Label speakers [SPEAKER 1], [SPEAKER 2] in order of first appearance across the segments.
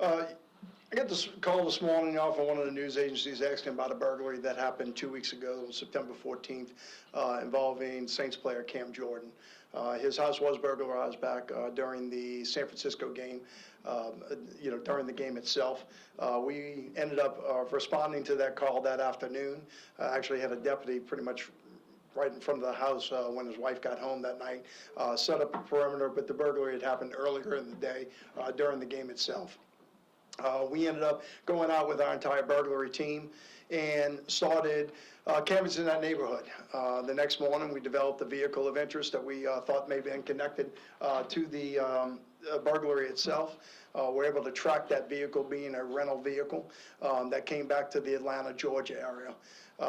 [SPEAKER 1] I got this call this morning off of one of the news agencies asking about a burglary that happened 2 weeks ago, on September 14th, involving Saints player Cam Jordan. His house was burglarized back during the San Francisco game, during the game itself. We ended up responding to that call that afternoon. Actually had a deputy pretty much right in front of the house when his wife got home that night, set up a perimeter, but the burglary had happened earlier in the day during the game itself. We ended up going out with our entire burglary team and started canvassing that neighborhood. The next morning, we developed a vehicle of interest that we thought may have been connected to the burglary itself. We're able to track that vehicle being a rental vehicle that came back to the Atlanta, Georgia area.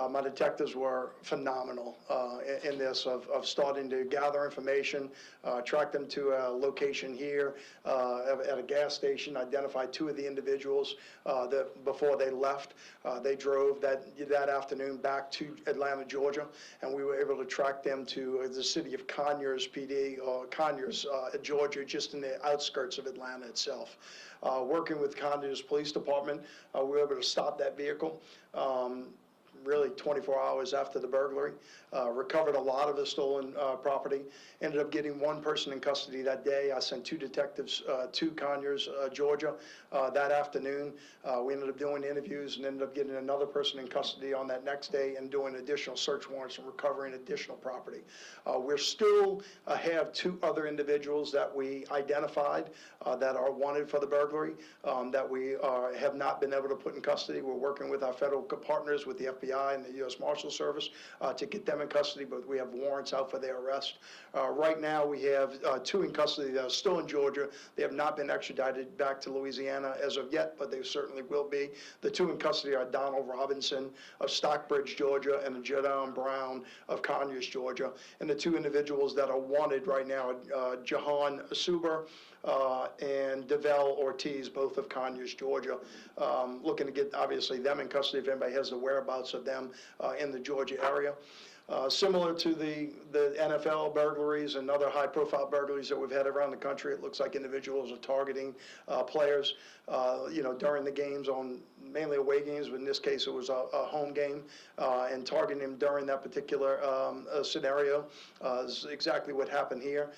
[SPEAKER 1] My detectives were phenomenal in this of starting to gather information, track them to a location here at a gas station, identify two of the individuals that before they left. They drove that afternoon back to Atlanta, Georgia, and we were able to track them to the city of Conyers PD, or Conyers, Georgia, just in the outskirts of Atlanta itself. Working with Conyers Police Department, we were able to stop that vehicle. Really 24 hours after the burglary, recovered a lot of the stolen property, ended up getting one person in custody that day. I sent two detectives to Conyers, Georgia that afternoon. We ended up doing interviews and ended up getting another person in custody on that next day and doing additional search warrants and recovering additional property. We're still have two other individuals that we identified that are wanted for the burglary that we have not been able to put in custody. We're working with our federal partners, with the FBI and the U.S. Marshal Service to get them in custody, but we have warrants out for their arrest. Right now, we have two in custody that are still in Georgia. They have not been extradited back to Louisiana as of yet, but they certainly will be. The two in custody are Donald Robinson of Stockbridge, Georgia, and Jadon Brown of Conyers, Georgia. And the two individuals that are wanted right now are Jahan Suber and Devel Ortiz, both of Conyers, Georgia. Looking to get, obviously, them in custody if anybody has the whereabouts of them in the Georgia area. Similar to the NFL burglaries and other high-profile burglaries that we've had around the country, it looks like individuals are targeting players, during the games, on mainly away games, but in this case it was a home game, and targeting them during that particular scenario. Is exactly what happened here.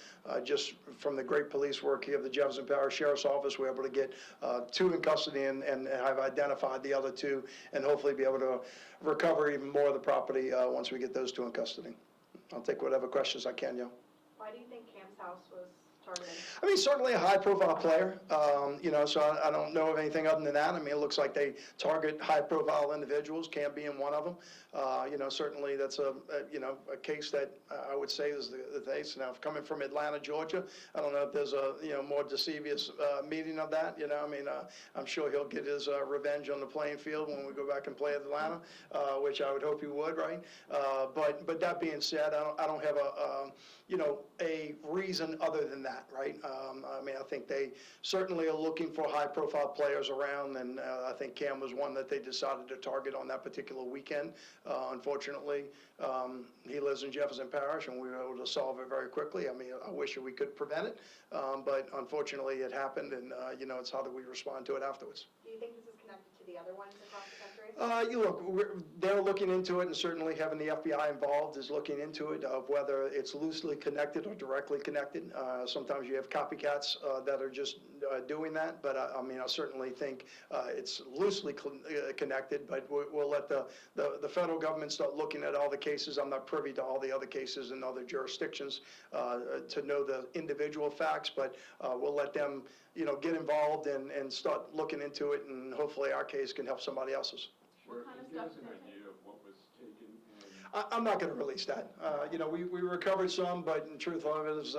[SPEAKER 1] Just from the great police work here of the Jefferson Parish Sheriff's Office, we're able to get two in custody and have identified the other two, and hopefully be able to recover even more of the property once we get those two in custody. I'll take whatever questions I can, yo.
[SPEAKER 2] Why do you think Cam's house was targeted?
[SPEAKER 1] I mean, certainly a high-profile player, so I don't know of anything other than that. I mean, it looks like they target high-profile individuals, Cam being one of them. Certainly that's a case that I would say is the case. Now, coming from Atlanta, Georgia, I don't know if there's a, more deceivious meaning of that, I'm sure he'll get his revenge on the playing field when we go back and play Atlanta, which I would hope he would, right? But that being said, I don't have a reason other than that, right? I think they certainly are looking for high-profile players around, and I think Cam was one that they decided to target on that particular weekend. Unfortunately, he lives in Jefferson Parish, and we were able to solve it very quickly. I mean, I wish we could prevent it, but unfortunately it happened, and it's how do we respond to it afterwards.
[SPEAKER 2] Do you think this is connected to the other ones across the country?
[SPEAKER 1] They're looking into it, and certainly having the FBI involved is looking into it, of whether it's loosely connected or directly connected. Sometimes you have copycats that are just doing that, but I certainly think it's loosely connected, but we'll let the federal government start looking at all the cases. I'm not privy to all the other cases in other jurisdictions to know the individual facts, but we'll let them get involved and start looking into it, and hopefully our case can help somebody else's.
[SPEAKER 3] Can you give us an idea of what was taken?
[SPEAKER 1] I'm not going to release that. We recovered some, but in truth of it is,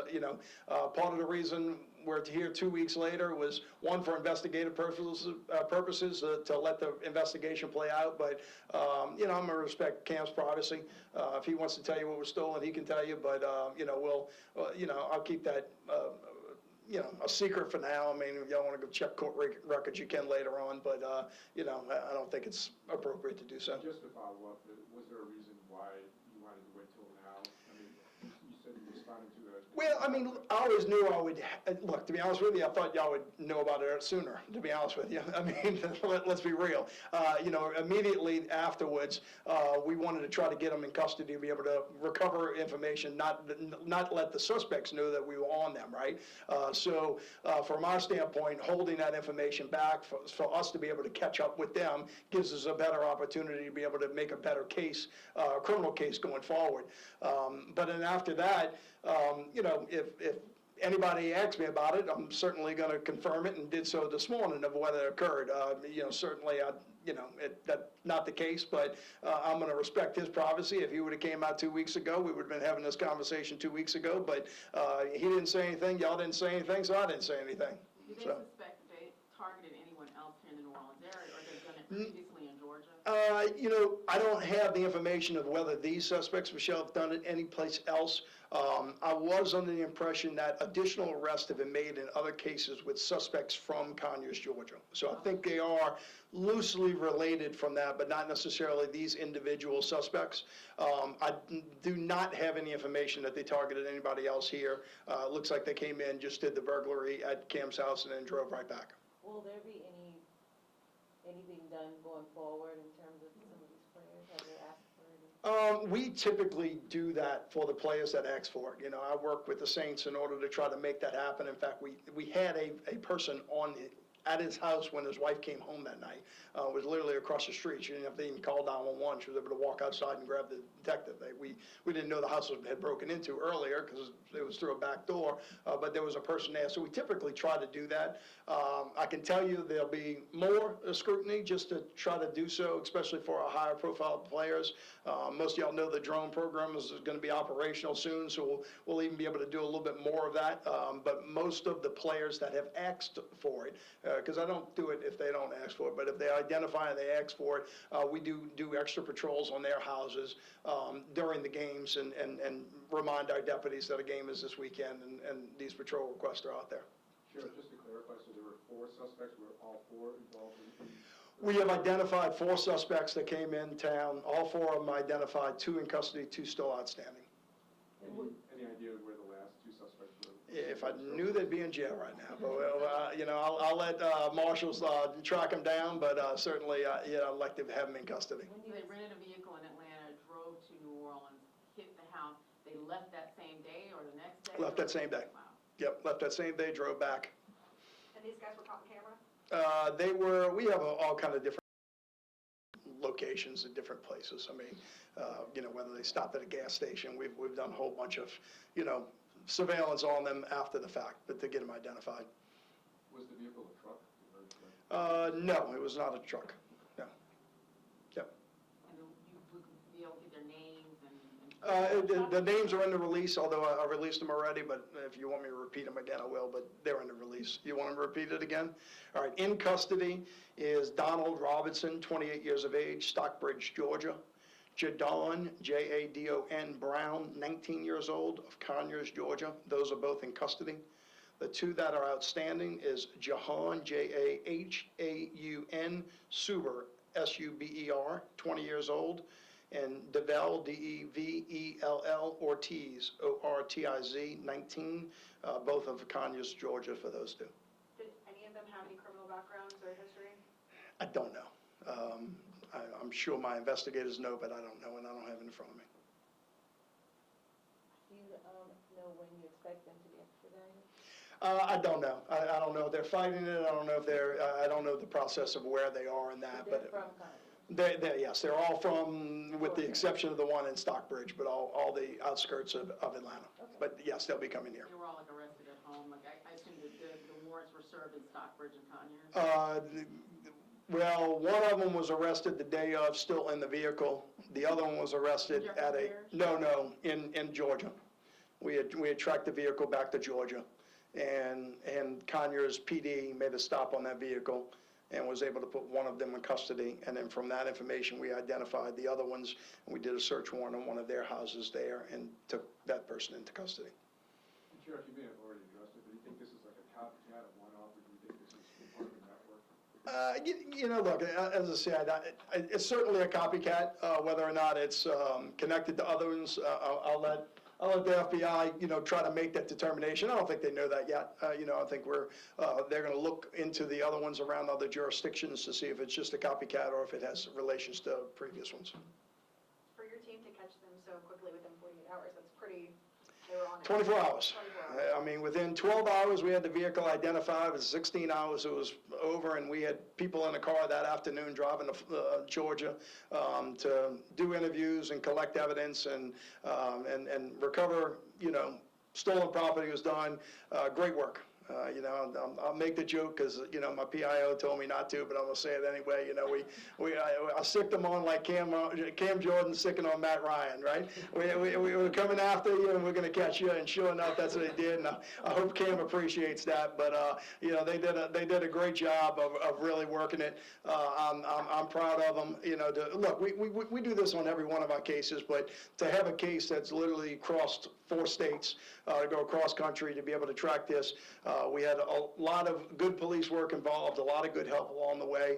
[SPEAKER 1] part of the reason we're here 2 weeks later was, one, for investigative purposes to let the investigation play out. But, I'm going to respect Cam's privacy. If he wants to tell you what was stolen, he can tell you. But, I'll keep that a secret for now. I mean, if y'all want to go check court records, you can later on, but, I don't think it's appropriate to do so.
[SPEAKER 3] Just to follow up, was there a reason why you wanted to wait till now? I mean, you said you responding to that?
[SPEAKER 1] Well, I mean, I always knew I would, look, to be honest with you, I thought y'all would know about it sooner, to be honest with you. I mean, let's be real. You know, immediately afterwards, we wanted to try to get them in custody, to be able to recover information, not let the suspects know that we were on them, right? So from our standpoint, holding that information back for us to be able to catch up with them gives us a better opportunity to be able to make a better case, criminal case going forward. But then after that, you know, if anybody asks me about it, I'm certainly going to confirm it, and did so this morning of whether it occurred. You know, certainly, you know, that's not the case, but I'm going to respect his privacy. If he would have came out 2 weeks ago, we would have been having this conversation 2 weeks ago, but he didn't say anything, y'all didn't say anything, so I didn't say anything.
[SPEAKER 4] Do they
[SPEAKER 1] So.
[SPEAKER 4] suspect that they targeted anyone else here in the New Orleans area, or they've done it previously in Georgia?
[SPEAKER 1] You know, I don't have the information of whether these suspects, Michelle, have done it anyplace else. I was under the impression that additional arrests have been made in other cases with suspects from Conyers, Georgia. So I think they are loosely related from that, but not necessarily these individual suspects. I do not have any information that they targeted anybody else here. Looks like they came in, just did the burglary at Cam's house, and then drove right back.
[SPEAKER 5] Will there be anything done going forward in terms of some of these players? Have they asked for anything?
[SPEAKER 1] We typically do that for the players that ask for it. You know, I work with the Saints in order to try to make that happen. In fact, we had a person at his house when his wife came home that night. It was literally across the street. She didn't have to even call 911. She was able to walk outside and grab the detective. We didn't know the house had broken into earlier because it was through a back door, but there was a person there. So we typically try to do that. I can tell you there'll be more scrutiny just to try to do so, especially for our higher profile players. Most of y'all know the drone program is going to be operational soon, so we'll even be able to do a little bit more of that. But most of the players that have asked for it, because I don't do it if they don't ask for it, but if they identify and they ask for it, we do extra patrols on their houses during the games and remind our deputies that a game is this weekend and these patrol requests are out there.
[SPEAKER 3] Sheriff, just to clarify, so there were 4 suspects, were all 4 involved in?
[SPEAKER 1] We have identified 4 suspects that came in town. All 4 of them identified, 2 in custody, 2 still outstanding.
[SPEAKER 3] Any idea where the last 2 suspects were?
[SPEAKER 1] If I knew they'd be in jail right now, but you know, I'll let marshals track them down, but certainly, yeah, I'd like to have them in custody.
[SPEAKER 4] So they rented a vehicle in Atlanta, drove to New Orleans, hit the house. They left that same day or the next day?
[SPEAKER 1] Left that same day.
[SPEAKER 4] Wow.
[SPEAKER 1] Yep, left that same day, drove back.
[SPEAKER 2] And these guys were caught on camera?
[SPEAKER 1] We have all kind of different locations at different places. I mean, you know, whether they stopped at a gas station, we've done a whole bunch of, you know, surveillance on them after the fact, but to get them identified.
[SPEAKER 3] Was the vehicle a truck?
[SPEAKER 1] No, it was not a truck, no. Yep.
[SPEAKER 4] And you would be able to get their names and
[SPEAKER 1] The names are in the release, although I released them already, but if you want me to repeat them again, I will, but they're in the release. You want them to repeat it again? All right, in custody is Donald Robinson, 28 years of age, Stockbridge, Georgia. Jadon, Jadon Brown, 19 years old, of Conyers, Georgia. Those are both in custody. The 2 that are outstanding is Jahan, Jahaun, Suber, Suber, 20 years old, and Devell, Devell, Ortiz, Ortiz, 19, both of Conyers, Georgia, for those 2.
[SPEAKER 2] Did any of them have any criminal backgrounds or history?
[SPEAKER 1] I don't know. I'm sure my investigators know, but I don't know, and I don't have it in front of me.
[SPEAKER 5] Do you know when you expect them to be extradited?
[SPEAKER 1] I don't know. I don't know if they're fighting it. I don't know if I don't know the process of where they are in that.
[SPEAKER 5] They're
[SPEAKER 1] But
[SPEAKER 5] from Conyers?
[SPEAKER 1] yes, they're all from, with the exception of the one in Stockbridge, but all the outskirts of Atlanta.
[SPEAKER 5] Okay.
[SPEAKER 1] But yes, they'll be coming here.
[SPEAKER 4] they were all like arrested at home? Like I assume that the warrants were served in Stockbridge and Conyers?
[SPEAKER 1] Well, one of them was arrested the day of, still in the vehicle. The other one was arrested at in Georgia. We had tracked the vehicle back to Georgia, and Conyers PD made a stop on that vehicle and was able to put one of them in custody. And then from that information, we identified the other ones, and we did a search warrant on one of their houses there and took that person into custody.
[SPEAKER 3] Sheriff, you may have already addressed it, but do you think this is like a copycat of one-off, or do you think this is part of a network?
[SPEAKER 1] You know, look, as I said, it's certainly a copycat. Whether or not it's connected to others, I'll I'll let the FBI, try to make that determination. I don't think they know that yet. I think they're going to look into the other ones around other jurisdictions to see if it's just a copycat or if it has relations to previous ones.
[SPEAKER 2] For your team to catch them so quickly within 48 hours, that's pretty, they were on it.
[SPEAKER 1] 24 hours.
[SPEAKER 2] 24 hours.
[SPEAKER 1] I mean, within 12 hours, we had the vehicle identified. It was 16 hours it was over, and we had people in the car that afternoon driving to Georgia to do interviews and collect evidence and recover, stolen property was done. Great work. I'll make the joke because, my PIO told me not to, but I'm going to say it anyway. I sicked them on like Cam Jordan sicking on Matt Ryan, right? We were coming after you and we're going to catch you, and sure enough, that's what they did. And I hope Cam appreciates that. But, they did a great job of really working it. I'm proud of them. Look, we do this on every one of our cases, but to have a case that's literally crossed 4 states, to go across country to be able to track this. We had a lot of good police work involved, a lot of good help along the way.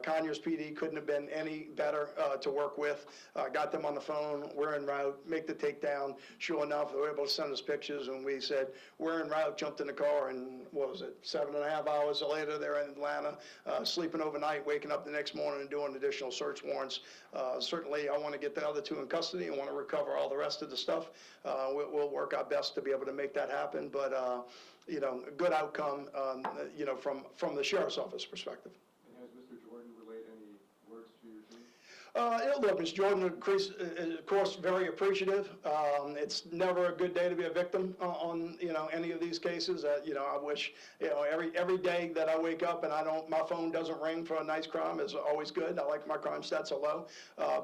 [SPEAKER 1] Conyers PD couldn't have been any better to work with. Got them on the phone, we're en route, make the takedown. Sure enough, they were able to send us pictures, and we said, we're en route, jumped in the car, and what was it, 7.5 hours later, they're in Atlanta, sleeping overnight, waking up the next morning and doing additional search warrants. Certainly, I want to get the other 2 in custody and want to recover all the rest of the stuff. We'll work our best to be able to make that happen, but a good outcome, from the sheriff's office perspective.
[SPEAKER 3] And has Mr. Jordan relayed any words to your team?
[SPEAKER 1] Look, Ms. Jordan, of course, very appreciative. It's never a good day to be a victim on, any of these cases. I wish, every day that I wake up and my phone doesn't ring for a nice crime is always good. I like my crime stats are low.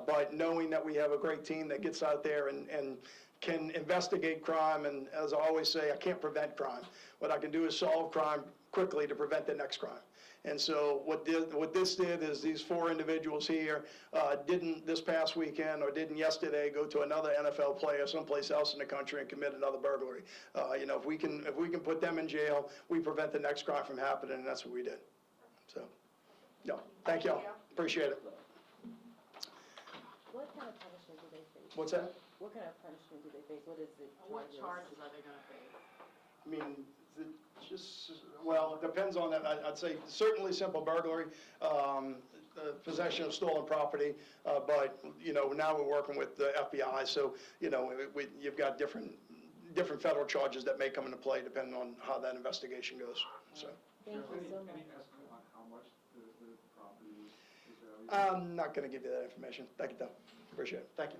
[SPEAKER 1] But knowing that we have a great team that gets out there and can investigate crime, and as I always say, I can't prevent crime. What I can do is solve crime quickly to prevent the next crime. And so what this did is these 4 individuals here didn't this past weekend or didn't yesterday go to another NFL player someplace else in the country and commit another burglary. If we can put them in jail, we prevent the next crime from happening, and that's what we did. So, thank y'all. Appreciate it.
[SPEAKER 5] What kind of punishment do they face?
[SPEAKER 1] What's that?
[SPEAKER 5] What kind of punishment do they face? What is it?
[SPEAKER 4] What charges are they gonna face?
[SPEAKER 1] I mean, it depends on that. I'd say certainly simple burglary, possession of stolen property, but, now we're working with the FBI, so, you've got different federal charges that may come into play depending on how that investigation goes, so.
[SPEAKER 5] Thank you so much.
[SPEAKER 3] Any estimate on how much the property is valued?
[SPEAKER 1] I'm not going to give you that information. Thank you, though. Appreciate it. Thank you.